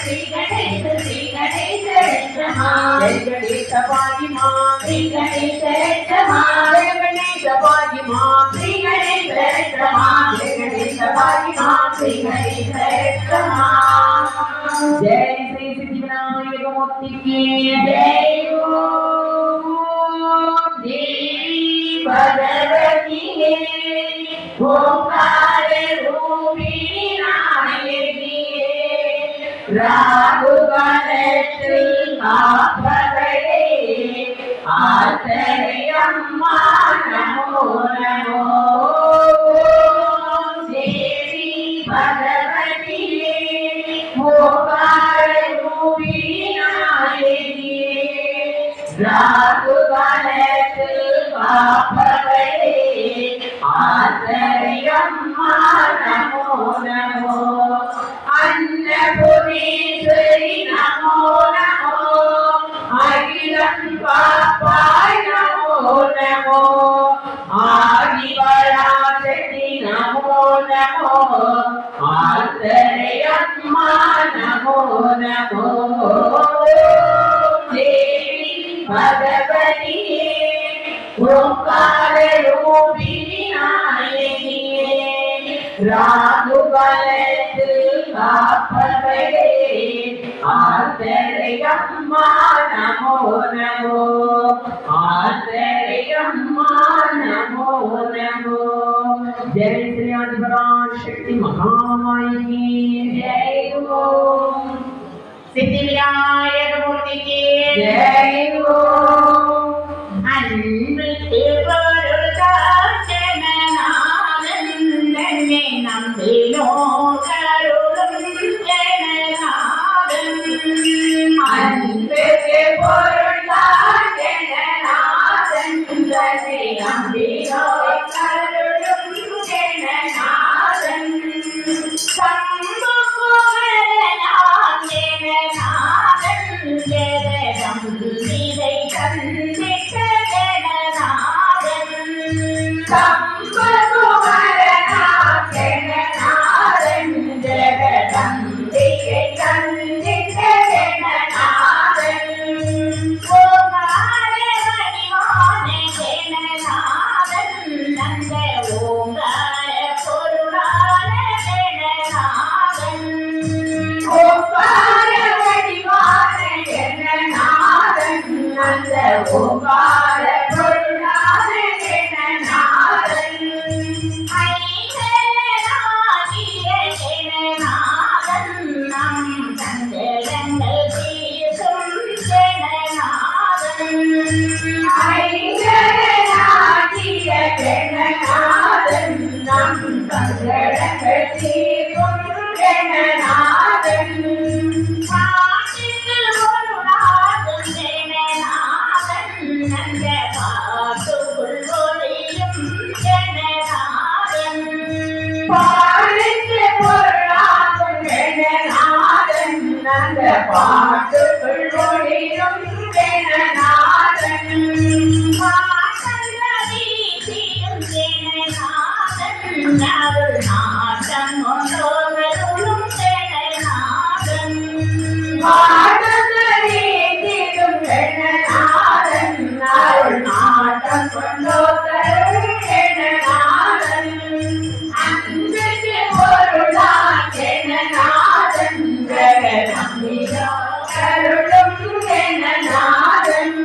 श्री गणेश रक्षमा जय गणेश पाहि मां श्री गणेश रक्षमा जय गणेश पाहि मां श्री गणेश रक्षमा जय गणेश पाहि मां श्री गणेश रक्षमा जय श्री सिद्धि विनायक मूर्ति की जय देवी भगवती ओंकार रूपिणी नायकी राघुगणेश्वरी कापड़े आश्रयम्मा नमो नमो देवी भगवती ओंकार रूपिणी नायकी राघुगणेश्वरी कापड़े आश्रयम्मा नमो नमो अन्नपूर्णेश्वरी नमो नमो अखिलं पापाय नमो नमो आदिपराशक्ति नमो नमो आश्रयम्मा नमो नमो देवी भगवती ओंकार रूपिणी नायकी राघुगणेश्वरी कापड़े आश्रयम्मा नमो नमो आश्रयम्मा नमो नमो जय श्री आदिपराशक्ति महामाई की जय ओम सिद्धि विनायक मूर्ति की जय ओम அன்பு திருவருளாச்சனநாதன் நம்பினோ கருளும் ஜனநாதன் அன்பு திருவருளாச்சனநாதன் நம்பினோ கருளும் ஜனநாதன் சம்பு குமரனாம் ஜனநாதன் ஜெகதம் நிலை கண்டிட்ட ஜனநாதன் சம்பகுமரனாம் ஜனநாதன் ஜெகதம் நிலை கண்டிட்ட ஜனநாதன் ஓங்கார வடிவான ஜனநாதன் அந்த ஓங்கார பொருளான ஜனநாதன் ஓங்கார வடிவான ஜனநாதன் அந்த ஓங்கார பொருளான ஜனநாதன் ஐங்கரனாகிய ஜனநாதன் நம் சஞ்சலங்கள் தீர்க்கும் ஜனநாதன் ஐங்கரனாகிய ஜனநாதன் நம் சஞ்சலங்கள் தீர்க்கும் ஜனநாதன் பாட்டில் பொருளாகும் ஜனநாதன் அந்த பாட்டுக்குள் ஒளியும் ஜனநாதன் பாட்டுக்கு பொருளாகும் ஜனநாதன் அந்த பாட்டுக்குள் ஒளியும் ஜனநாதன் பாட்டல்லடி தீரும் ஜனநாதன் அருள் நாட்டம் கொண்டோரும் ஜனநாதன் பாட்டல்லடி தீரும் ஜனநாதன் அருள் நாட்டம் கொண்டோரும் ஜனநாதன் அன்புக்கு பொருளாம் ஜனநாதன் ஜெகதம்பிகா கருளும் ஜனநாதன்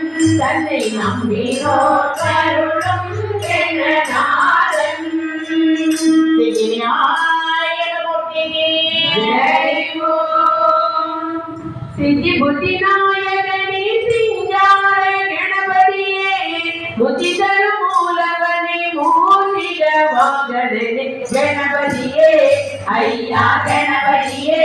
தன்னை நம்பினோ கருளும் ஜனநாதன் சித்தி விநாயக மூர்த்திக்கு ஜெய் ஓம் சித்தி புத்தி நாயகனே சிங்கார கணபதியே புத்தி தரும் மூலவனே மூசிக வாகனே கணபதியே ஐயா கணபதியே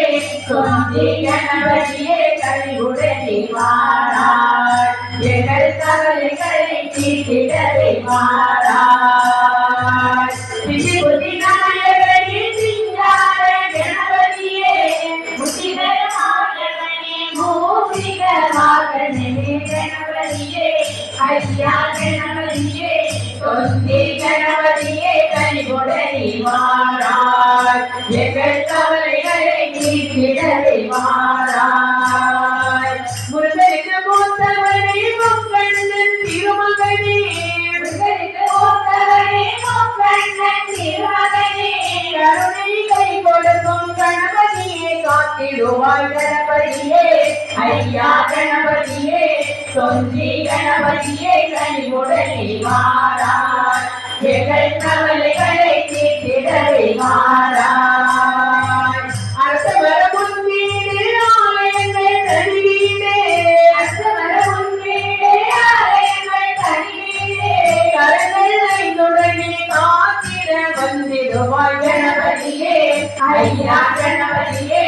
சொந்தி கணபதியே கலிவுடனே வாராய் எங்கள் கவலைகளை தீர்த்திடவே வாராய் சித்தி புத்தி நாயகனே சிங்கார கணபதியே புத்தி தரும் மாயவனே மூசிக வாகனே கணபதியே ஐயா கணபதியே சொந்தி கணபதியே கலிவுடனே வாராய் எங்கள் கவலைகளை தீர்த்திடவே வாராய் கருணை கை கொடுக்கும் கணபதியே காத்திடுவாய் கணபதியே ஐயா கணபதியே சொந்தி கணபதியே கனிவுடனே வாராய் எங்கள் கவலைகளை தீர்த்திடவே வாராய் அரசவர முன்வீடு ஆலயங்கள் தனிவீடு அரசவர முன்வீடு ஆலயங்கள் தனிவீடு கரங்களை தொடங்கி காத்திட வந்திடுவாய் கணபதியே ஐயா கணபதியே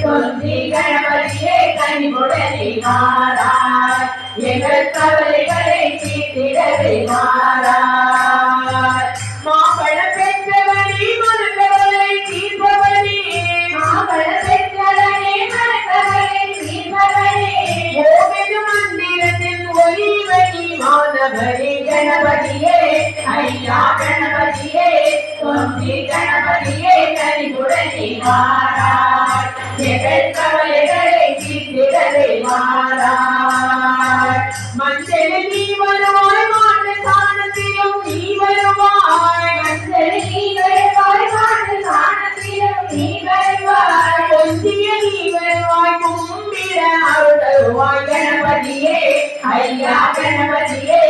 சொந்தி கணபதியே கனிவுடனே வாராய் எங்கள் கவலைகளை தீர்த்திடவே வாராய் மாம்பழ பெற்றவனே மறுத்தவளை தீர்ப்பவனே மாம்பழ பெற்றவனே மறுத்தவளை தீர்ப்பவனே ஓவிய மந்திரத்தின் ஒளிவனி மாணவரே கணபதியே ஐயா கணபதியே சொந்தி கணபதியே கனிவுடனே வாராய் எங்கள் கவலைகளை தீர்த்திடவே வாராய் மஞ்சள் நீ வருவாய் மாட்டு சாணத்திலும் நீ வருவாய் மஞ்சள் நீ வருவாய் மாட்டு சாணத்திலும் நீ வருவாய் பொந்திய நீ வருவாய் கும்பிட அருள்வாய் கணபதியே ஐயா கணபதியே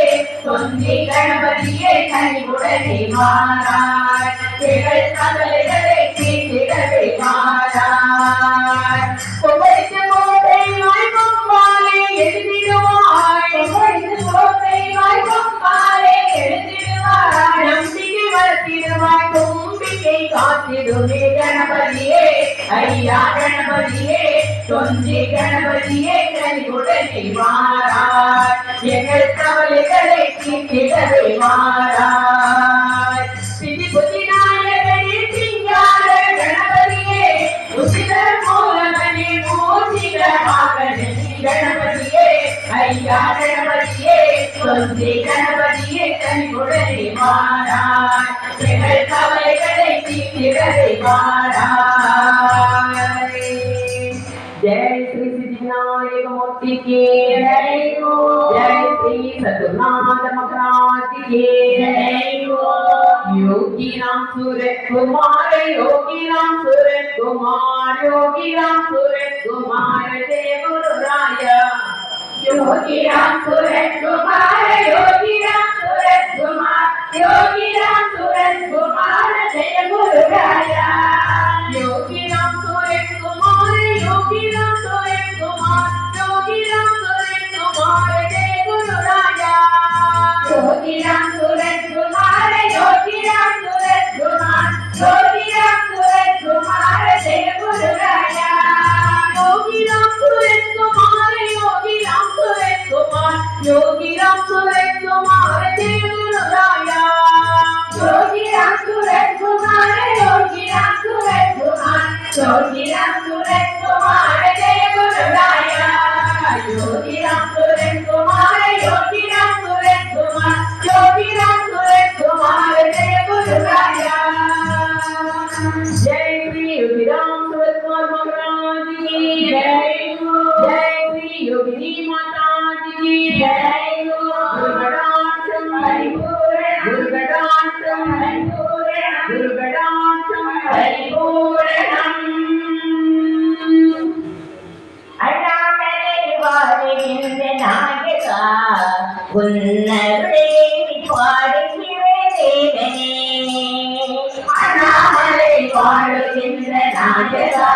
சொந்தி கணபதியே கனிவுடனே வாராய் எங்கள் கவலைகளை தீர்த்திடவே வாராய் பொம்பளைக்கு கோட்டையாய் பொம்பாலே எழுதிடுவாய் பொம்பளைக்கு கோட்டையாய் பொம்பாலே எழுதிடுவாய் நம்பிக்கை வளர்த்திடுவாய் தும்பிக்கை காத்திடுவே கணபதியே ஐயா கணபதியே சொந்தி கணபதியே கனிவுடனே வாராய் எங்கள் கவலைகளை தீர்த்திடவே வாராய் சிதி புத்தி நாயகனே சிங்கார கணபதியே உசிதர் மூலமனே மூர்த்திகரமாகனே கணபதியே ஐயா கணபதியே சொந்தி கணபதியே கனிவுடனே வாராய் எங்கள் கவலைகளை தீர்த்திடவே வாராய் जय श्री सिद्धिविनायक मूर्ति की जय हो जय श्री सतुनाथ महाराज की जय हो योगी राम सूरत कुमार योगी राम सूरत कुमार योगी राम सूरत कुमार जय गुरु राय योगी राम सूरत कुमार योगी राम सूरत कुमार योगी राम सूरत कुमार जय गुरु राय योगी राम सूरत कुमार योगी राम सूरत कुमार योगी राम सूरत कुमार जय गुरु राजा योगी राम सूरत कुमार योगी राम सूरत कुमार योगी राम सूरत कुमार जय गुरु राजा योगी राम सूरत कुमार योगी राम सूरत कुमार योगी राम सूरत कुमार जय गुरु राजा योगी राम सूरत कुमार योगी राम सूरत कुमार योगी राम सूरत कुमार जय गुरु राया योगी राम सूरत कुमार योगी राम सूरत कुमार योगी राम सूरत कुमार जय गुरु राया जय श्री योगी राम सूरत कुमार महाराज की जय हो जय श्री योगिनी माता की जय हो दुर्गदाक्षम हरिपूर्ण दुर्गदाक्षम हरिपूर्ण दुर्गदाक्षम हरिपूर्णम् அண்ணாமலை வாழ்கின்ற நாயகா உன்னருளே பாடுகிறேன் தேவனே அண்ணாமலை வாழ்கின்ற நாயகா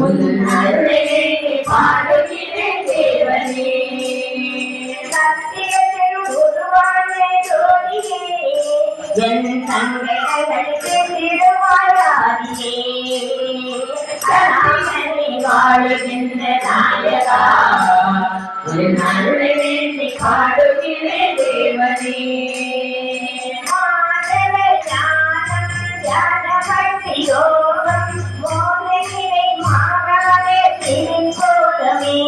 உன்னருளே பாடுகிறேன் தேவனே சத்தியத்தில் உருவான ஜோதியே என் சங்கடங்களுக்கு திருவாயாதியே அண்ணாமலை வாழுகின்ற நாயகா உன் அருளை வேண்டி பாடுகிறேன் தேவனே மாதவ ஞானம் ஞான பக்தி யோகம் மோகனிலை மாறாதே திருக்கோலமே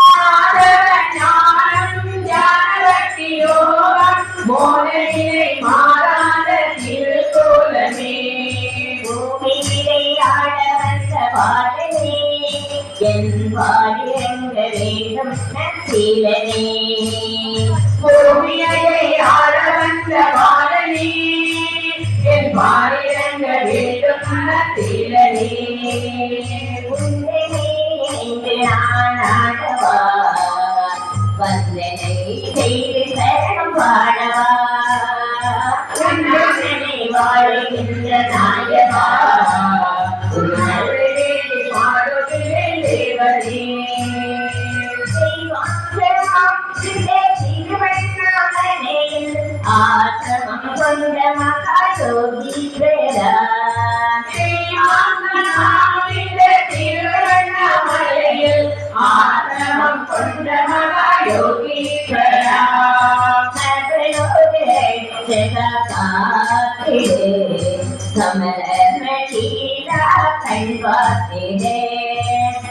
மாதவ ஞானம் ஞான பக்தி யோகம் மோகனிலை மாறாத திருக்கோலமே பூமியிலே ஆட வந்த பாடலே என் வாழிரங்க வேண்டும் நசீலனே பூமியை ஆட வந்த பாடலே வந்தனை செய்து சரணம் பாடவா உன்னதனை வாழ்கின்ற நாயகா உன்னருளே பாடுகிறேன் தேவனே ஆசிரமம் கொண்ட மகாயோகீஸ்வரா திருவண்ணாமலையில் ஆசிரமம் கொண்ட மகாயோகீஸ்வரா கமலமீரா கண்பாத்திரே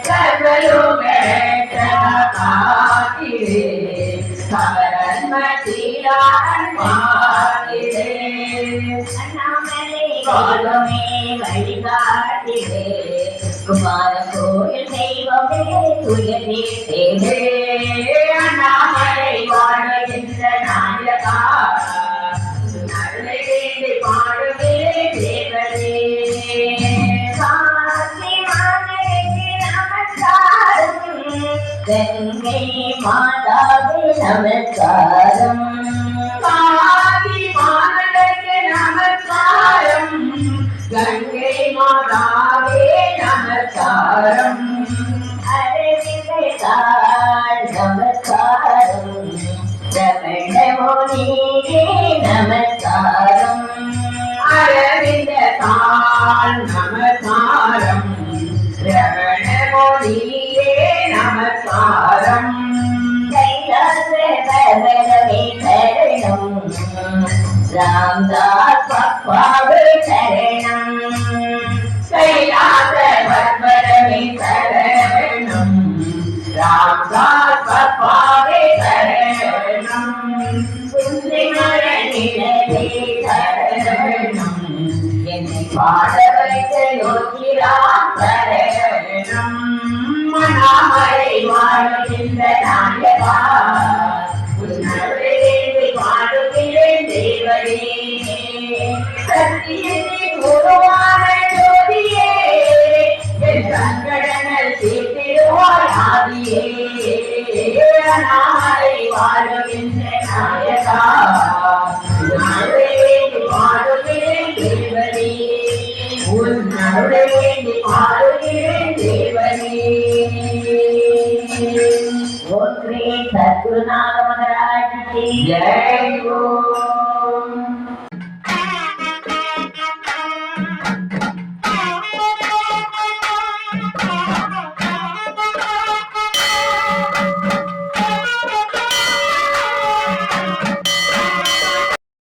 கமலோக வழிகாட்டிலே குமார கோயில் தெய்வமே துயரே அண்ணாமலை வாழ்கின்ற நாயகா வேண்டி பாடுவே தேவனே கங்கை மாதாவே நமஸ்காரம் காதி மாதனுக்கு நமஸ்காரம் கங்கை மாதாவே நமஸ்காரம் அரவிந்தாள் நமஸ்காரம் ரமண முனியே நமஸ்காரம் அரவிந்த தாள் நமஸ்காரம் ரமண முனியே நமஸ்காரம் கைலாச பரமே சரணம் ராம்தாஸ் பப்பாவே சரணம் கைலாச பரமே சரணம் ராம்தாஸ் பப்பாவே சரணம் சுந்திமரணிலே சரணம் என்னை பாட வைத்த யோகிராம் சரணம் மனாமலை வாழ்கின்ற நாயகா உன்னருளே பாடுகிறேன் தேவனே சத்தியத்தை குருவான ஜோதியே என் சங்கடங்கள் தீர்த்திடுவாய் ஆதியே மனாமலை வாழ்கின்ற நாயகா உன்னருளே பாடுகிறேன் தேவனே உன்னருளே பாடுகிறேன் தேவனே ஓம் ஸ்ரீ சத்குருநாத மகாராஜ் की जय हो।